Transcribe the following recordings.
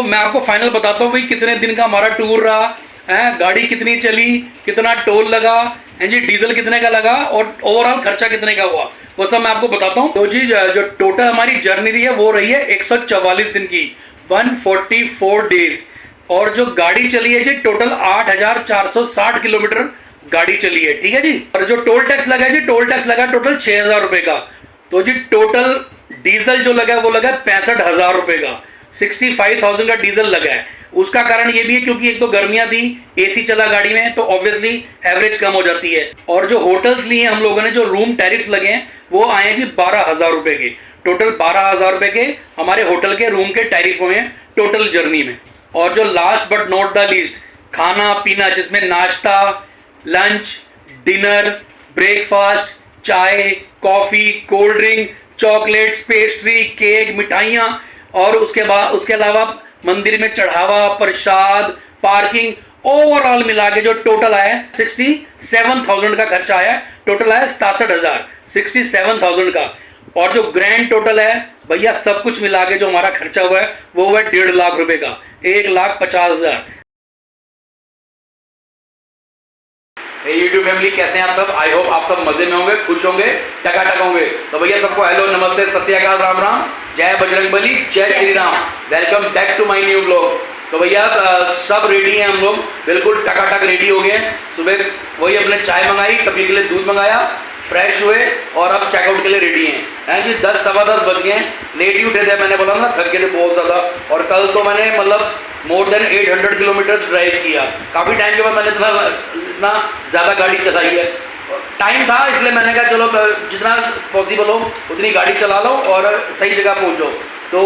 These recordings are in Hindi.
मैं आपको फाइनल बताता हूँ भाई कितने दिन का हमारा टूर रहा है, गाड़ी कितनी चली, कितना टोल लगा है जी, डीजल कितने का लगा और ओवरऑल खर्चा कितने का हुआ, वो सब मैं आपको बताता हूँ। तो जी जो टोटल हमारी जर्नी रही है वो रही है 144 दिन की, 144 डेज। और जो गाड़ी चली है जी टोटल 8,460 किलोमीटर गाड़ी चली है, ठीक है जी। और जो टोल टैक्स लगा है जी, टोल टैक्स लगा टोटल 6,000 रुपए का। तो जी टोटल डीजल जो लगा वो लगा 65,000 रुपए का, 65,000 का डीजल लगा है। उसका कारण ये भी है क्योंकि एक तो गर्मियां थी, एसी चला गाड़ी में, तो ऑब्वियसली एवरेज कम हो जाती है। और जो होटल्स लिए हम लोगों ने, जो रूम टैरिफ लगे हैं वो आए हैं जी 12,000 रुपए के। टोटल 12,000 रुपए के हमारे होटल के रूम के टैरिफ हुए हैं टोटल जर्नी में। और जो last but not the least, खाना पीना जिसमें नाश्ता, लंच, डिनर, ब्रेकफास्ट, चाय, coffee, cold drink, chocolates, pastry, cake, मिठाइयाँ, और उसके अलावा मंदिर में चढ़ावा, प्रसाद, पार्किंग, ओवरऑल मिला के जो टोटल आया 67,000 का खर्चा आया। टोटल आया 67,000, 67,000 का। और जो ग्रैंड टोटल है भैया सब कुछ मिला के जो हमारा खर्चा हुआ है वो हुआ 1.5 लाख रुपए का, 1,50,000। यूट्यूब फैमिली कैसे हैं आप सब? आई होप आप सब मजे में होंगे, खुश होंगे, टकाटक होंगे। तो भैया सबको हेलो, नमस्ते, सत श्री अकाल, राम राम, जय बजरंगबली, जय Shri Ram. Welcome back to my new blog. तो भैया सब रेडी हैं हम लोग, बिल्कुल टकाटक रेडी हो गए। सुबह वही अपने चाय मंगाई, कभी के लिए दूध मंगाया, फ्रेश हुए और अब चेकआउट के लिए रेडी हैं जी। 10 सवा 10 बज गए, लेट ही उठे थे, मैंने बोला ना थक गए थे बहुत ज़्यादा। और कल तो मैंने मतलब मोर देन 800 किलोमीटर ड्राइव किया, काफ़ी टाइम के बाद मैंने इतना ज़्यादा गाड़ी चलाई है। टाइम था इसलिए मैंने कहा चलो जितना पॉसिबल हो उतनी गाड़ी चला लो और सही जगह पहुँचो। तो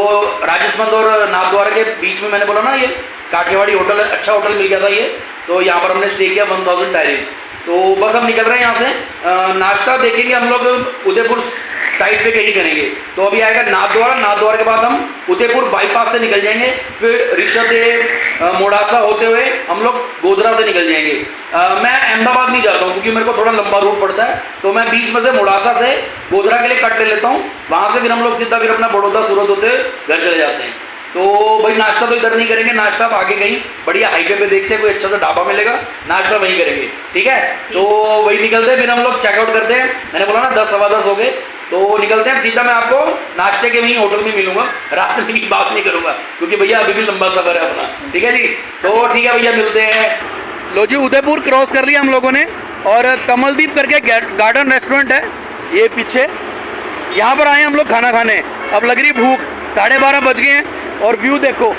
राजस्थान और नाथद्वारा के बीच में मैंने बोला ना, ये काठियावाड़ी होटल, अच्छा होटल मिल गया था ये, तो यहाँ पर हमने स्टे किया 1000 टैरिफ। तो बस हम निकल रहे हैं यहाँ से। नाश्ता देखेंगे हम लोग उदयपुर साइड पे कहीं करेंगे। तो अभी आएगा नाथद्वारा, नाथद्वारा के बाद हम उदयपुर बाईपास से निकल जाएंगे, फिर ऋषभदेव, मोडासा होते हुए हम लोग गोधरा से निकल जाएंगे। मैं अहमदाबाद नहीं जाता हूँ क्योंकि मेरे को थोड़ा लंबा रूट पड़ता है, तो मैं बीच में से मोडासा से गोधरा के लिए कट ले लेता हूँ, वहाँ से फिर हम लोग सीधा फिर अपना बड़ौदा सूरत होते घर चले जाते हैं। तो भाई नाश्ता तो इधर नहीं करेंगे, नाश्ता आप आगे कहीं बढ़िया हाईवे पे देखते हैं, कोई अच्छा सा ढाबा मिलेगा, नाश्ता वहीं करेंगे, ठीक है। तो वही निकलते हैं, फिर हम लोग चेकआउट करते हैं। मैंने बोला ना 10 सवा 10 हो गए, तो निकलते हैं सीधा। मैं आपको नाश्ते के वहीं होटल में मिलूंगा, रात में की बात नहीं करूंगा क्योंकि भैया अभी भी लंबा सफर है अपना, ठीक है जी। तो ठीक है भैया, मिलते हैं। लो जी, उदयपुर क्रॉस कर लिया हम लोगों ने और कमलदीप करके गार्डन रेस्टोरेंट है ये पीछे, यहाँ पर आए हम लोग खाना खाने। अब लग रही भूख, 12:30 बज गए हैं और व्यू देखो,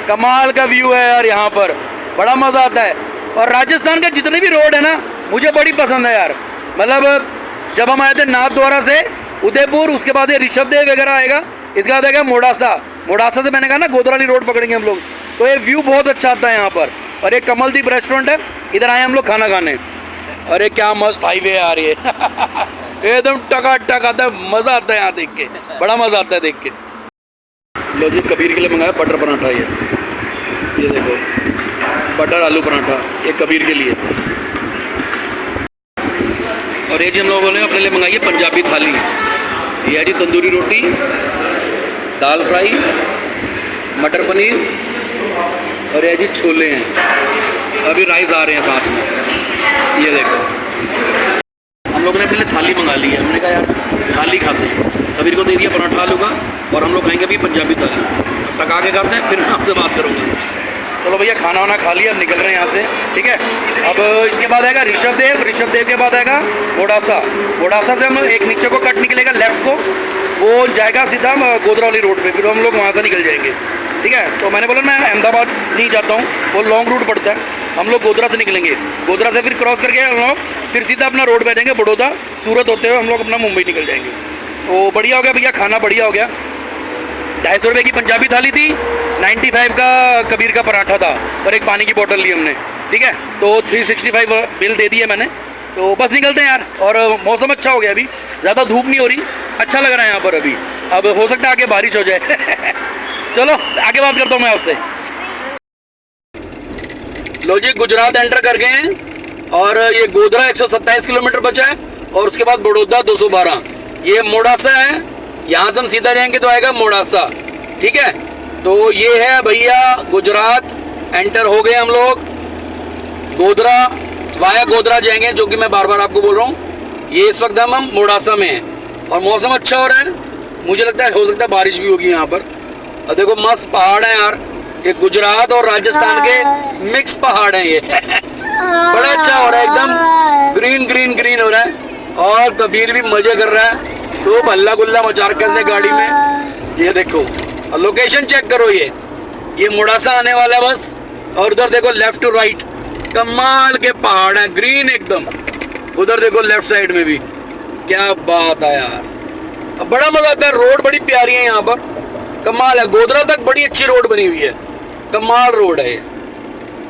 कमाल का व्यू है यार, यहाँ पर बड़ा मज़ा आता है। और राजस्थान के जितने भी रोड है ना मुझे बड़ी पसंद है यार। मतलब जब हम आए थे नाथद्वारा से उदयपुर, उसके बाद ये ऋषभदेव वगैरह आएगा, इसके बाद आएगा मोडासा, मोडासा से मैंने कहा ना गोधरा वाली रोड पकड़ेंगे हम लोग, तो ये व्यू बहुत अच्छा आता है यहाँ पर। और एक कमलदीप रेस्टोरेंट है, इधर आए हम लोग खाना खाने। अरे क्या मस्त हाईवे है यार ये एकदम टकाटक आता है, मज़ा आता है यहाँ देख के, बड़ा मज़ा आता है देख के। लो जी, कबीर के लिए मंगाया बटर पराठा, ये देखो बटर आलू पराठा, ये कबीर के लिए। और ये जी हम लोगों ने अपने लिए मंगाई है पंजाबी थाली, ये है जी तंदूरी रोटी, दाल फ्राई, मटर पनीर और ये जी छोले हैं। अभी राइस आ रहे हैं साथ में, ये देखो। हम लोगों ने पहले थाली मंगा ली है, हमने कहा यार थाली खाते हैं, कबीर को दे दिया पराठा आलू का और हम लोग खाएंगे अभी पंजाबी थाली। पका के खाते हैं, फिर मैं आपसे बात करूँगा। चलो भैया, खाना वाना खा लिया, अब निकल रहे हैं यहाँ से, ठीक है। अब इसके बाद आएगा ऋषभदेव, ऋषभदेव के बाद आएगा मोडासा, मोडासा से हम एक नीचे को कट निकलेगा लेफ्ट को, वो जाएगा सीधा गोधरा वाली रोड पे, फिर हम लोग वहाँ से निकल जाएंगे, ठीक है। तो मैंने बोला मैं अहमदाबाद नहीं जाता हूँ, वो लॉन्ग रूट पड़ता है, हम लोग गोधरा से निकलेंगे, गोधरा से फिर क्रॉस करके हम लोग फिर सीधा अपना रोड पे जाएंगे, बड़ौदा सूरत होते हुए हम लोग अपना मुंबई निकल जाएंगे। तो बढ़िया हो गया भैया, खाना बढ़िया हो गया। 250 रुपये की पंजाबी थाली थी, 95 का कबीर का पराठा था और एक पानी की बोतल ली हमने, ठीक है। तो 365 बिल दे दिए मैंने। तो बस निकलते हैं यार। और मौसम अच्छा हो गया, अभी ज़्यादा धूप नहीं हो रही, अच्छा लग रहा है यहाँ पर अभी। अब हो सकता है आगे बारिश हो जाए चलो आगे बात करता हूँ मैं आपसे। लो जी, गुजरात एंटर कर गए हैं और ये गोधरा 127 किलोमीटर बचा है और उसके बाद बड़ौदा 212। ये मोडासा है, यहाँ से हम सीधा जाएंगे तो आएगा मोडासा, ठीक है। तो ये है भैया गुजरात, एंटर हो गए हम लोग। गोधरा, वाया गोधरा जाएंगे, जो कि मैं बार बार आपको बोल रहा हूँ। ये इस वक्त हम मोडासा में हैं और मौसम अच्छा हो रहा है। मुझे लगता है हो सकता है बारिश भी होगी यहाँ पर। और देखो मस्त पहाड़ है यार, ये गुजरात और राजस्थान के मिक्स पहाड़ हैं ये। बड़ा अच्छा हो रहा है, एकदम ग्रीन ग्रीन ग्रीन हो रहा है। और कबीर भी मजे कर रहा है, तो हल्ला गुल्ला मचा रखा है गाड़ी में। ये देखो, और लोकेशन चेक करो, ये मोडासा आने वाला है बस। और उधर देखो लेफ्ट टू राइट, कमाल के पहाड़ है, ग्रीन एकदम। उधर देखो लेफ्ट साइड में भी, क्या बात है यार। अब बड़ा मजा आता है, रोड बड़ी प्यारी है यहाँ पर, कमाल है। गोधरा तक बड़ी अच्छी रोड बनी हुई है, कमाल रोड है ये।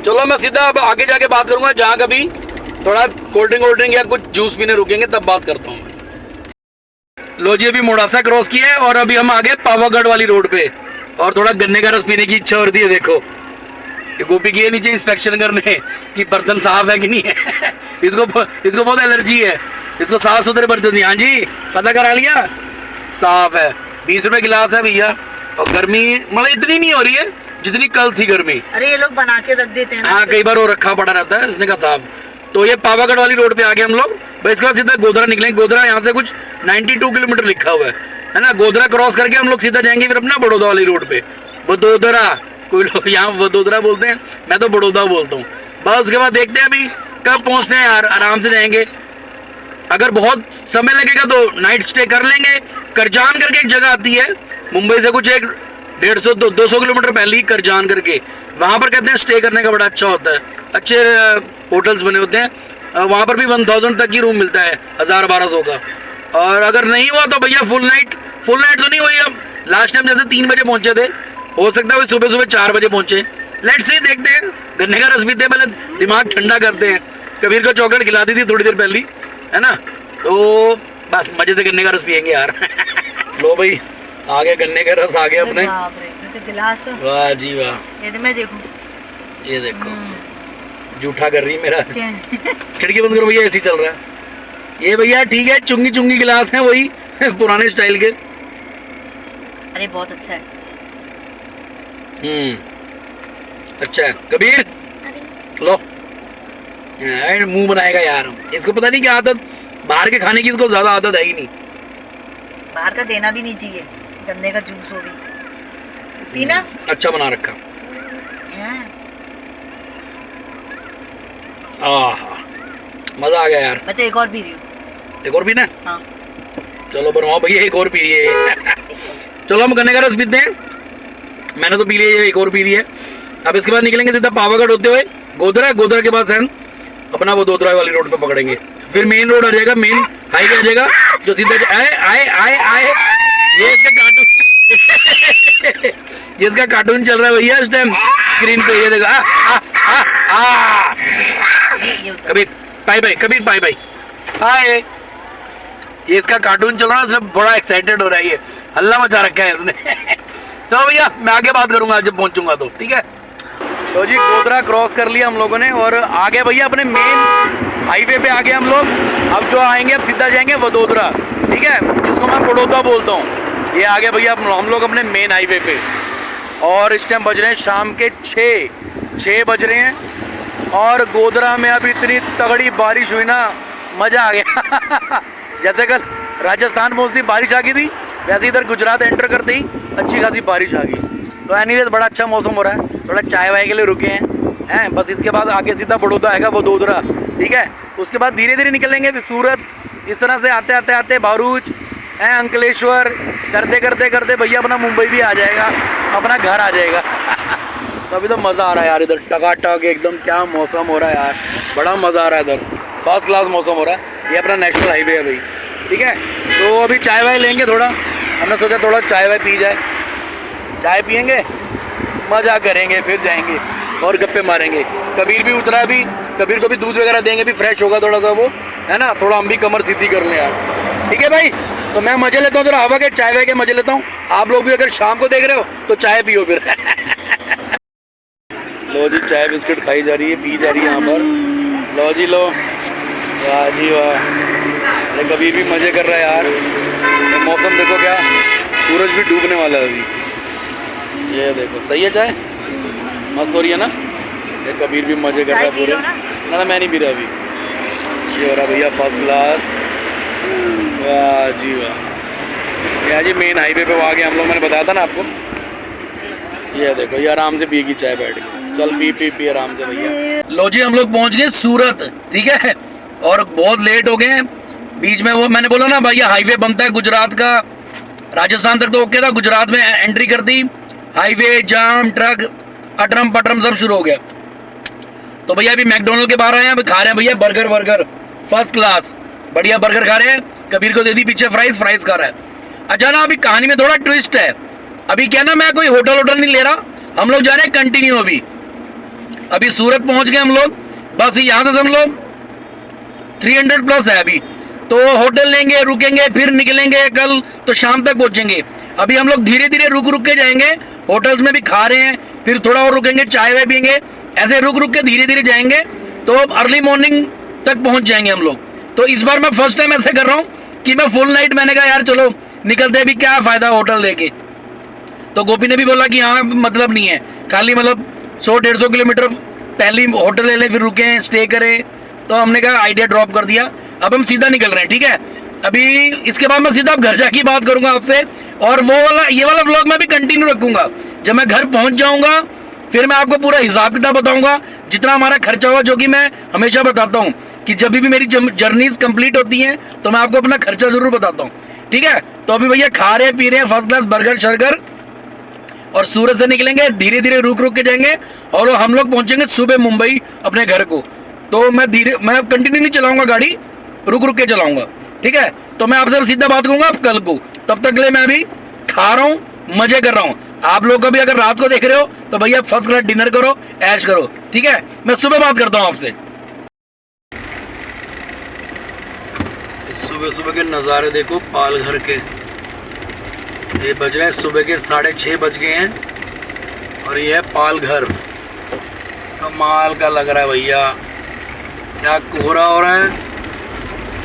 चलो मैं सीधा अब आगे जाके बात करूंगा, जहाँ कभी थोड़ा कोल्ड ड्रिंक या कुछ जूस पीने रुकेंगे तब बात करता हूँ। लो जी, अभी मोडासा क्रॉस किया है और अभी हम आ गए पावागढ़ वाली रोड पे, और थोड़ा गन्ने का रस पीने की इच्छा हो रही है। देखो ये गोपी की नीचे इंस्पेक्शन करने कि बर्तन साफ है कि नहीं है। इसको बहुत एलर्जी है, इसको साफ सुथरे बर्तन दिए। हाँ जी, पता करा लिया, साफ है। 20 रुपए गिलास है भैया। और गर्मी मतलब इतनी नहीं हो रही है जितनी कल थी गर्मी। अरे ये लोग बना के रख देते हैं। हाँ, कई बार वो रखा पड़ा रहता है, इसने का साफ। तो ये पावागढ़ वाली रोड पे आ गए हम लोग। बस इसके बाद सीधा गोधरा निकलेंगे। गोधरा यहाँ से कुछ 92 किलोमीटर लिखा हुआ है ना। गोधरा क्रॉस करके हम लोग सीधा जाएंगे फिर अपना बड़ौदा वाली रोड पे। वडोदरा, कोई लोग यहाँ वडोदरा बोलते हैं, मैं तो बड़ौदा बोलता हूँ। बस उसके बाद देखते हैं अभी कब पहुँचते हैं यार, आराम से जाएंगे। अगर बहुत समय लगेगा तो नाइट स्टे कर लेंगे। करजान करके एक जगह आती है मुंबई से कुछ 150-200 किलोमीटर पहले ही, करजान करके। वहाँ पर कहते हैं स्टे करने का बड़ा अच्छा होता है, अच्छे होटल्स बने होते हैं। वहाँ पर भी 1000 तक ही रूम मिलता है, 1000-1200 का। और अगर नहीं हुआ तो भैया फुल नाइट तो नहीं हुई। हम लास्ट टाइम जैसे 3 बजे पहुँचे थे, हो सकता है सुबह 4 बजे पहुँचे। लेट्स सी, देखते हैं। गन्ने का रस पीते हैं, पहले दिमाग ठंडा करते हैं। कबीर को चॉकलेट खिला दी थी थोड़ी देर पहले, है ना। तो बस मजे से गन्ने का रस पियेंगे यार। लो भाई, आ गए गन्ने का रस, आ गए अपने गिलास। तो वाह जी वाह, ये मैं देखूं, ये देखो जूठा कर रही मेरा। खिड़की बंद करो भैया, ऐसी चल रहा है ये भैया। ठीक है, चुंगी चुंगी गिलास है वही पुराने स्टाइल के। अरे बहुत अच्छा है। अच्छा है कबीर, लो। मुंह बनाएगा यार, इसको पता नहीं क्या आदत, बाहर के खाने की इसको ज्यादा आदत है ही नहीं। बाहर का देना भी नहीं चाहिए, गन्ने का जूस हो भी पीना। अच्छा बना रखा। मजा आ गया यार। मैं तो एक और पी रही हूँ। एक और पीना? हाँ। चलो बनवाओ भैया, एक और पी रही है। चलो हम गन्ने का रस पीते हैं। मैंने तो पी लिया, एक और पी रही है। अब इसके बाद निकलेंगे सीधा पावागढ़ होते हुए गोधरा के बाद हम अपना वो वडोदरा वाली रोड पे पकड़ेंगे। फिर मेन रोड आ जाएगा, मेन हाईवे आ जाएगा, जो सीधा आए। ये इसका कार्टून ये इसका कार्टून चल रहा है भैया इस टाइम स्क्रीन पे। ये देखो, Kabir bye bye, Kabir bye bye, hi. ये इसका कार्टून चल रहा है, इसमें बड़ा एक्साइटेड हो रहा है, ये हल्ला मचा रखा है इसने। चलो भैया, मैं आगे बात करूंगा जब पहुंचूंगा तो, ठीक है। तो जी गोधरा क्रॉस कर लिया हम लोगों ने और आ गए भैया अपने मेन हाईवे पे आ गए हम लोग। अब जो आएंगे, अब सीधा जाएंगे वडोदरा, ठीक है, जिसको मैं बड़ौदा बोलता हूँ। ये आ गए भैया हम लोग अपने मेन हाईवे पे। और इस टाइम बज रहे हैं शाम के 6 बज रहे हैं। और गोधरा में अब इतनी तगड़ी बारिश हुई ना, मज़ा आ गया। जैसे कल राजस्थान पहुँचती बारिश आ गई थी, वैसे इधर गुजरात एंटर करते ही अच्छी खासी बारिश आ गई। तो एनीवेज बड़ा अच्छा मौसम हो रहा है, थोड़ा चाय वाय के लिए रुके हैं। बस इसके बाद आगे सीधा बड़ौदा आएगा, वडोदरा, ठीक है। उसके बाद धीरे धीरे निकलेंगे फिर सूरत, इस तरह से आते भरूच, अंकलेश्वर, करते भैया अपना मुंबई भी आ जाएगा, अपना घर आ जाएगा। तो अभी तो मज़ा आ रहा है यार, इधर टकाटक एकदम क्या मौसम हो रहा है यार, बड़ा मज़ा आ रहा है इधर, फर्स्ट क्लास मौसम हो रहा है। ये अपना नेशनल हाईवे है भाई, ठीक है। तो अभी चाय वाय लेंगे थोड़ा, हमने सोचा थोड़ा चाय वाय पी जाए, चाय पियेंगे, मज़ा करेंगे, फिर जाएंगे और गप्पे मारेंगे। कबीर भी उतरा, अभी कबीर को भी दूध वगैरह देंगे, भी फ्रेश होगा थोड़ा सा वो, है ना, थोड़ा हम भी कमर सीधी कर लें यार, ठीक है भाई। तो मैं मजे लेता हूँ, थोड़ा हवा के चाय वाय के मजे लेता हूँ। आप लोग भी अगर शाम को देख रहे हो तो चाय पियो फिर। लो जी, चाय बिस्किट खाई जा रही है, पी जा रही है यहाँ पर। लो जी लो, वाह जी वाह। अरे कबीर भी मज़े कर रहा है यार। मौसम देखो क्या, सूरज भी डूबने वाला है अभी। ये देखो सही है चाय, मस्त हो रही है ना। ये कबीर भी मजे कर रहा चाय है पी पूरे। लो ना। ना मैं नहीं पी रहा अभी। ये हो रहा भैया फर्स्ट क्लास। वाह जी वाह। ये जी मेन हाईवे पे वहाँ के हम लोग, मैंने बताया था ना आपको। ये देखो ये आराम से पिएगी चाय बैठ के। चल पी पी पी आराम से भैया। लो जी हम लोग पहुँच गए सूरत, ठीक है, और बहुत लेट हो गए हैं। बीच में वो मैंने बोला ना भैया हाईवे बनता है गुजरात का, राजस्थान तक तो ओके था, गुजरात में एंट्री कर दी, हाईवे जाम, ट्रक अटरम पटरम सब शुरू हो गया। तो भैया अभी मैकडोनल्ड के बाहर आए हैं, अभी खा रहे हैं भैया बर्गर, बर्गर फर्स्ट क्लास बढ़िया बर्गर खा रहे हैं। कबीर को दे दी पीछे फ्राइज, फ्राइज खा रहा है। अच्छा ना अभी कहानी में थोड़ा ट्विस्ट है। अभी क्या ना मैं कोई होटल वोटल नहीं ले रहा, हम लोग जा रहे हैं कंटिन्यू। अभी सूरत पहुंच गए हम लोग, बस यहाँ से हम लोग 300 प्लस है अभी, तो होटल लेंगे, रुकेंगे, फिर निकलेंगे, कल तो शाम तक पहुंचेंगे। अभी हम लोग धीरे धीरे रुक रुक के जाएंगे, होटल्स में भी खा रहे हैं, फिर थोड़ा और रुकेंगे, चाय वाय पियेंगे, ऐसे रुक रुक के धीरे धीरे जाएंगे, तो अर्ली मॉर्निंग तक पहुंच जाएंगे हम लोग। तो इस बार मैं फर्स्ट टाइम ऐसे कर रहा हूँ कि मैं फुल नाइट, मैंने कहा यार चलो निकलते, भी क्या फायदा होटल लेके। तो गोपी ने भी बोला कि हाँ मतलब नहीं है, खाली मतलब 100-150 किलोमीटर पहले होटल ले ले, फिर रुके स्टे करें। तो हमने कहा आइडिया ड्रॉप कर दिया, अब हम सीधा निकल रहे हैं, ठीक है। अभी इसके बाद मैं सीधा घर जाके बात करूंगा आपसे, और वो वाला ये वाला व्लॉग मैं भी कंटिन्यू रखूंगा। जब मैं घर पहुंच जाऊंगा फिर मैं आपको पूरा हिसाब किताब बताऊंगा, जितना हमारा खर्चा हुआ, जो कि मैं हमेशा बताता हूँ कि जब भी मेरी जर्नीज कंप्लीट होती हैं तो मैं आपको अपना खर्चा जरूर बताता हूँ, ठीक है। तो अभी भैया खा रहे पी रहे हैं फर्स्ट क्लास बर्गर शर्गर, और सूरत से निकलेंगे, धीरे धीरे रुक रुक के जाएंगे, और हम लोग पहुंचेंगे सुबह मुंबई अपने घर को। तो मैं कंटिन्यू नहीं चलाऊंगा गाड़ी, रुक रुक के चलाऊंगा, ठीक है। तो मैं आपसे सीधा बात करूंगा आप कल को, तब तक के लिए मैं अभी खा रहा हूँ, मजे कर रहा हूँ। आप लोग कभी अगर रात को देख रहे हो तो भैया फर्स्ट क्लास डिनर करो, ऐश करो, ठीक है। मैं सुबह बात करता हूँ आपसे। सुबह सुबह के नज़ारे देखो पालघर के। ये बज रहे हैं सुबह के 6:30 बज गए हैं, और ये है पालघर। कमाल का लग रहा है भैया, क्या कोहरा हो रहा है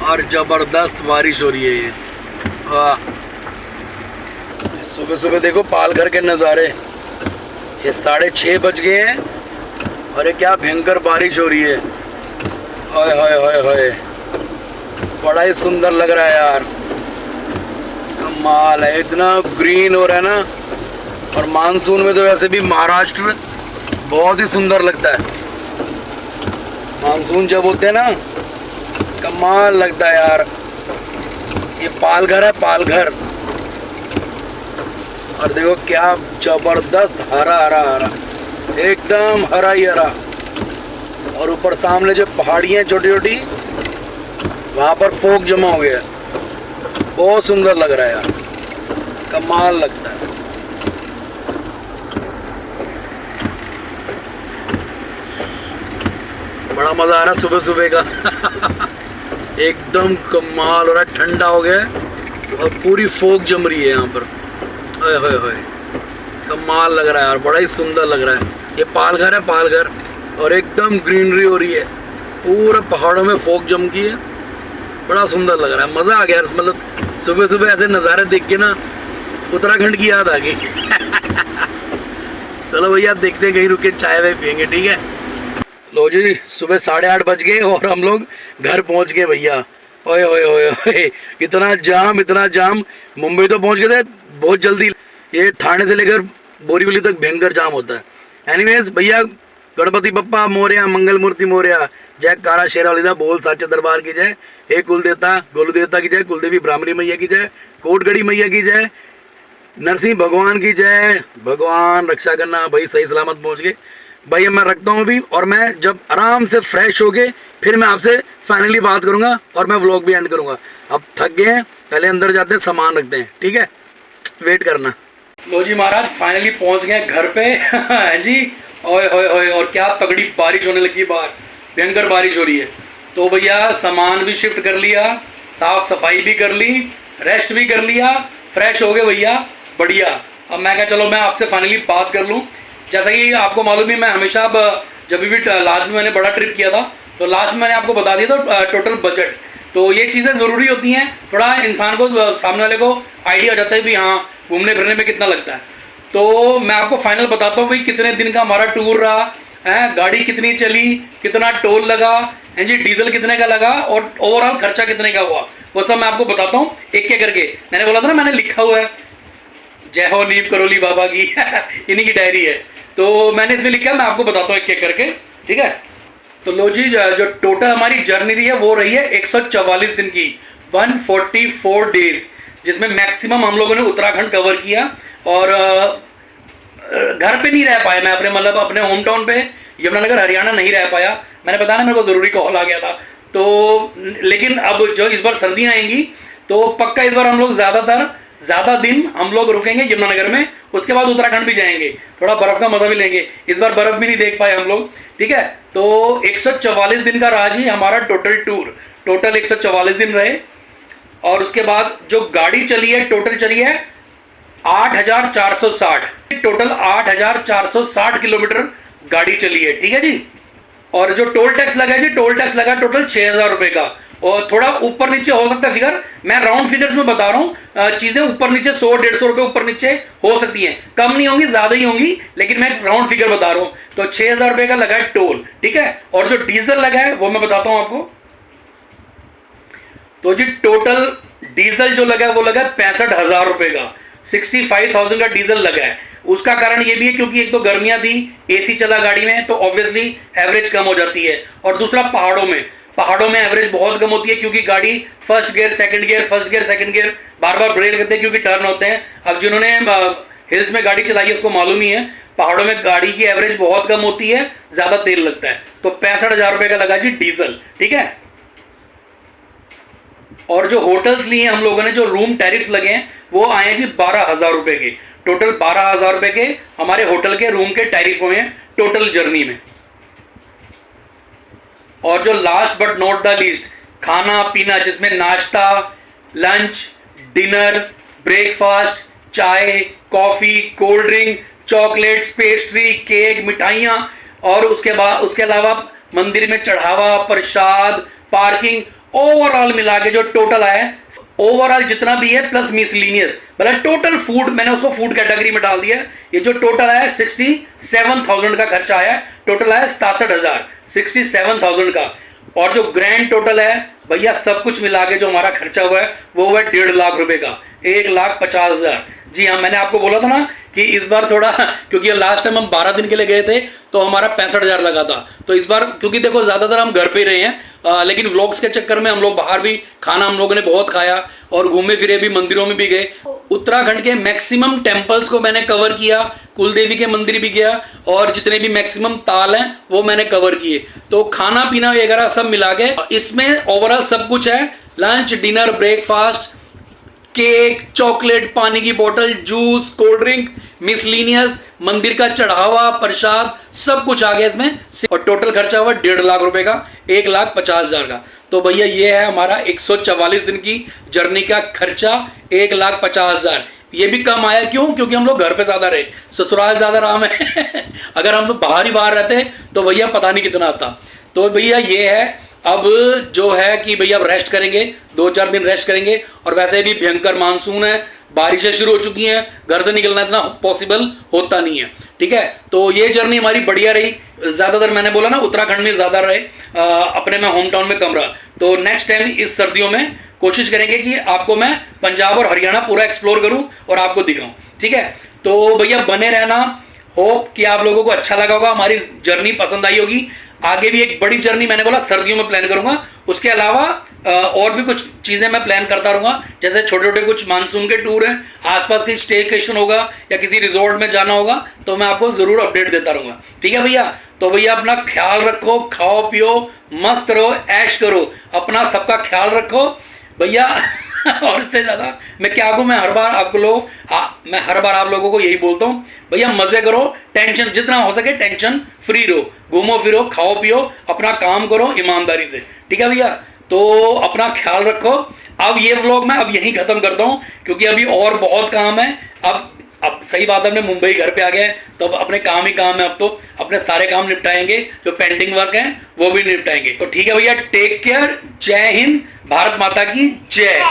और ज़बरदस्त बारिश हो रही है। ये वाह, सुबह सुबह देखो पालघर के नज़ारे। ये 6:30 बज गए हैं और ये क्या भयंकर बारिश हो रही है। हाय हाय हाय हाय, बड़ा ही सुंदर लग रहा है यार, कमाल है, इतना ग्रीन हो रहा है ना। और मानसून में तो वैसे भी महाराष्ट्र बहुत ही सुंदर लगता है। मानसून जब होते हैं ना, कमाल लगता है यार। ये पालघर है, पालघर, और देखो क्या जबरदस्त हरा हरा हरा, एकदम हरा ही हरा। और ऊपर सामने जो पहाड़ियाँ छोटी छोटी, वहाँ पर फोग जमा हो गया, बहुत सुंदर लग रहा है यार, कमाल लगता है। बड़ा मजा आ रहा है सुबह सुबह का एकदम कमाल हो रहा है, ठंडा हो गया है और पूरी फोग जम रही है यहाँ पर। हाय हाय हाय, कमाल लग रहा है यार, बड़ा ही सुंदर लग रहा है। ये पालघर है, पालघर, और एकदम ग्रीनरी हो रही है, पूरे पहाड़ों में फोग जम की है, बड़ा सुंदर लग रहा है। मज़ा आ गया मतलब सुबह सुबह ऐसे नज़ारे देख के ना, उत्तराखंड की याद आ गई चलो भैया देखते हैं, कहीं रुक के चाय वाय पियेंगे, ठीक है। लो जी सुबह 8:30 बज गए और हम लोग घर पहुंच गए भैया। ओए ओए ओए ओए, इतना जाम, मुंबई तो पहुंच गए थे बहुत जल्दी। ये थाने से लेकर बोरीवली तक भयंकर जाम होता है। एनीवेज भैया, गणपति बप्पा मोरया, मंगल मूर्ति मोरया, जय कारा शेरावाली बोल साचे दरबार की जय, हे कुलदेवता गोलुदेवता की जय, कुलदेवी ब्राह्मणी मैया की जय, कोटगढ़ी मैया की जय, नरसिंह भगवान की जय। भगवान रक्षा करना भाई, सही सलामत पहुंच गए भाई। अब मैं रखता हूँ अभी, और मैं जब आराम से फ्रेश हो गए फिर मैं आपसे फाइनली बात करूँगा, और मैं व्लॉग भी एंड करूँगा। अब थक गए हैं, पहले अंदर जाते हैं, सामान रखते हैं, ठीक है, वेट करना। लो जी महाराज फाइनली पहुँच गए घर पे जी। ओए ओए ओए, और क्या तगड़ी बारिश होने लगी बाहर, भयंकर बारिश हो रही है। तो भैया सामान भी शिफ्ट कर लिया, साफ सफाई भी कर ली, रेस्ट भी कर लिया, फ्रेश हो गए भैया, बढ़िया। अब मैं क्या, चलो मैं आपसे फाइनली बात कर लूँ। जैसा कि आपको मालूम है, मैं हमेशा अब जब भी लास्ट में मैंने बड़ा ट्रिप किया था तो लास्ट में मैंने आपको बता दिया था टोटल बजट। तो ये चीज़ें ज़रूरी होती हैं, थोड़ा इंसान को, सामने वाले को आइडिया हो जाता है भी हाँ घूमने फिरने में कितना लगता है। तो मैं आपको फाइनल बताता हूँ भाई कितने दिन का हमारा टूर रहा है, गाड़ी कितनी चली, कितना टोल लगा है जी, डीजल कितने का लगा और ओवरऑल खर्चा कितने का हुआ, वो सब मैं आपको बताता हूँ एक एक करके। मैंने बोला था ना, मैंने लिखा हुआ है जय हो नीम करोली बाबा की इन्हीं की डायरी है, तो मैंने इसमें लिखा है, मैं आपको बताता हूँ एक एक करके, ठीक है। तो लो जी, जो टोटल हमारी जर्नी रही है वो रही है 144 दिन की, 144 डेज, जिसमें मैक्सिमम हम लोगों ने उत्तराखंड कवर किया और घर पे नहीं रह पाया मैं, अपने मतलब अपने होम टाउन पे यमुनानगर हरियाणा नहीं रह पाया। मैंने बताया ना मेरे को ज़रूरी कॉल आ गया था, तो लेकिन अब जो इस बार सर्दियाँ आएंगी तो पक्का इस बार हम लोग ज़्यादा दिन हम लोग रुकेंगे यमुनानगर में, उसके बाद उत्तराखंड भी जाएंगे, थोड़ा बर्फ़ का मज़ा भी लेंगे। इस बार बर्फ़ भी नहीं देख पाए हम लोग, ठीक है। तो 144 दिन का रहा जी हमारा टोटल टूर, टोटल 144 दिन रहे। और उसके बाद जो गाड़ी चली है, टोटल चली है 8,460, टोटल 8,460 किलोमीटर गाड़ी चली है, ठीक है जी। और जो टोल टैक्स लगा है जी, टोल टैक्स लगा टोटल 6,000 रुपये का, और थोड़ा ऊपर नीचे हो सकता है फिगर, मैं राउंड फिगर्स में बता रहा हूँ, चीज़ें ऊपर नीचे 100-150 रुपये ऊपर नीचे हो सकती हैं, कम नहीं होंगी ज़्यादा ही होंगी, लेकिन मैं राउंड फिगर बता रहा हूँ। तो 6,000 रुपये का लगा है टोल, ठीक है। और जो डीजल लगा है वो मैं बताता हूँ आपको। तो जी टोटल डीजल जो लगा है वो लगा है 65,000 रुपये का, 65,000 का डीजल लगा है। उसका कारण ये भी है क्योंकि एक तो गर्मियां थी, एसी चला गाड़ी में, तो ऑब्वियसली एवरेज कम हो जाती है, और दूसरा पहाड़ों में एवरेज बहुत कम होती है क्योंकि गाड़ी फर्स्ट गियर सेकंड गियर बार बार ब्रेक करते हैं क्योंकि टर्न होते हैं। अब जिन्होंने हिल्स में गाड़ी चलाई है उसको मालूम ही है, पहाड़ों में गाड़ी की एवरेज बहुत कम होती है, ज़्यादा तेल लगता है। तो 65,000 रुपये का लगा जी डीजल, ठीक है। और जो होटल्स लिए हम लोगों ने, जो रूम टैरिफ्स लगे हैं वो आए हैं जी 12,000 रुपये के, टोटल 12,000 रुपये के हमारे होटल के रूम के टैरिफ हुए हैं टोटल जर्नी में। और जो last but not the least, खाना पीना, जिसमें नाश्ता, लंच, डिनर, ब्रेकफास्ट, चाय, coffee, cold drink, chocolates, pastry, cake, मिठाइयाँ, और उसके अलावा मंदिर में चढ़ावा, प्रसाद, पार्किंग, ओवरऑल मिला के जो टोटल आया है, ओवरऑल जितना भी है प्लस मिसलिनियस, मतलब टोटल फूड, मैंने उसको फूड कैटेगरी में डाल दिया। ये जो टोटल आया 67,000 का खर्चा आया, टोटल आया 67,000, 67,000 का। और जो ग्रैंड टोटल है भैया सब कुछ मिला के जो हमारा खर्चा हुआ है वो हुआ 1.5 लाख रुपए का, 1,50,000। जी हाँ, मैंने आपको बोला था ना कि इस बार थोड़ा, क्योंकि लास्ट टाइम हम 12 दिन के लिए गए थे तो हमारा 65,000 लगा था, तो इस बार क्योंकि देखो ज़्यादातर हम घर पे ही रहे हैं, लेकिन व्लॉग्स के चक्कर में हम लोग बाहर भी खाना हम लोगों ने बहुत खाया और घूमे फिरे भी, मंदिरों में भी गए। उत्तराखंड के मैक्सिमम टेम्पल्स को मैंने कवर किया, कुलदेवी के मंदिर भी गया, और जितने भी मैक्सिमम ताल हैं वो मैंने कवर किए। तो खाना पीना वगैरह सब मिला के इसमें ओवरऑल सब कुछ है, lunch, dinner, breakfast, cake, chocolate, पानी की बोतल, जूस, कोल्ड ड्रिंक, मिसलीनियस, मंदिर का चढ़ावा, प्रसाद, सब कुछ आ गया इसमें, और टोटल खर्चा हुआ 1.5 लाख रुपए का, 1,50,000 का। तो भैया ये है हमारा 144 दिन की जर्नी का खर्चा, 1,50,000। ये भी कम आया, क्यों? क्योंकि हम लोग घर पे ज़्यादा रहे, ससुराल ज़्यादा आराम है अगर हम लोग बाहर रहते तो भैया पता नहीं कितना आता। तो भैया ये है, अब जो है कि भैया अब रेस्ट करेंगे, 2-4 दिन रेस्ट करेंगे, और वैसे भी भयंकर मानसून है, बारिशें शुरू हो चुकी हैं, घर से निकलना इतना पॉसिबल होता नहीं है, ठीक है। तो ये जर्नी हमारी बढ़िया रही, ज़्यादातर मैंने बोला ना उत्तराखंड में ज़्यादा रहे, अपने में होम टाउन में कम रहा। तो नेक्स्ट टाइम इस सर्दियों में कोशिश करेंगे कि आपको मैं पंजाब और हरियाणा पूरा एक्सप्लोर करूं और आपको दिखाऊं, ठीक है। तो भैया बने रहना, होप कि आप लोगों को अच्छा लगा होगा, हमारी जर्नी पसंद आई होगी। आगे भी एक बड़ी जर्नी मैंने बोला सर्दियों में प्लान करूंगा, उसके अलावा और भी कुछ चीज़ें मैं प्लान करता रहूँगा, जैसे छोटे छोटे कुछ मानसून के टूर हैं, आसपास की स्टेकेशन होगा या किसी रिजॉर्ट में जाना होगा तो मैं आपको ज़रूर अपडेट देता रहूँगा, ठीक है भैया। तो भैया अपना ख्याल रखो, खाओ पियो, मस्त रहो, ऐश करो, अपना सबका ख्याल रखो भैया और इससे ज़्यादा मैं क्या कहूँ, मैं हर बार आप लोगों को यही बोलता हूँ, भैया मज़े करो, टेंशन जितना हो सके टेंशन फ्री रहो, घूमो फिरो, खाओ पियो, अपना काम करो ईमानदारी से, ठीक है भैया। तो अपना ख्याल रखो। अब ये व्लॉग मैं अब यहीं ख़त्म करता हूँ क्योंकि अभी और बहुत काम है। अब सही बात है, अपने मुंबई घर पे आ गए तो अब अपने काम ही काम है, अब तो अपने सारे काम निपटाएंगे, जो पेंडिंग वर्क हैं वो भी निपटाएंगे। तो ठीक है भैया, टेक केयर, जय हिंद, भारत माता की जय।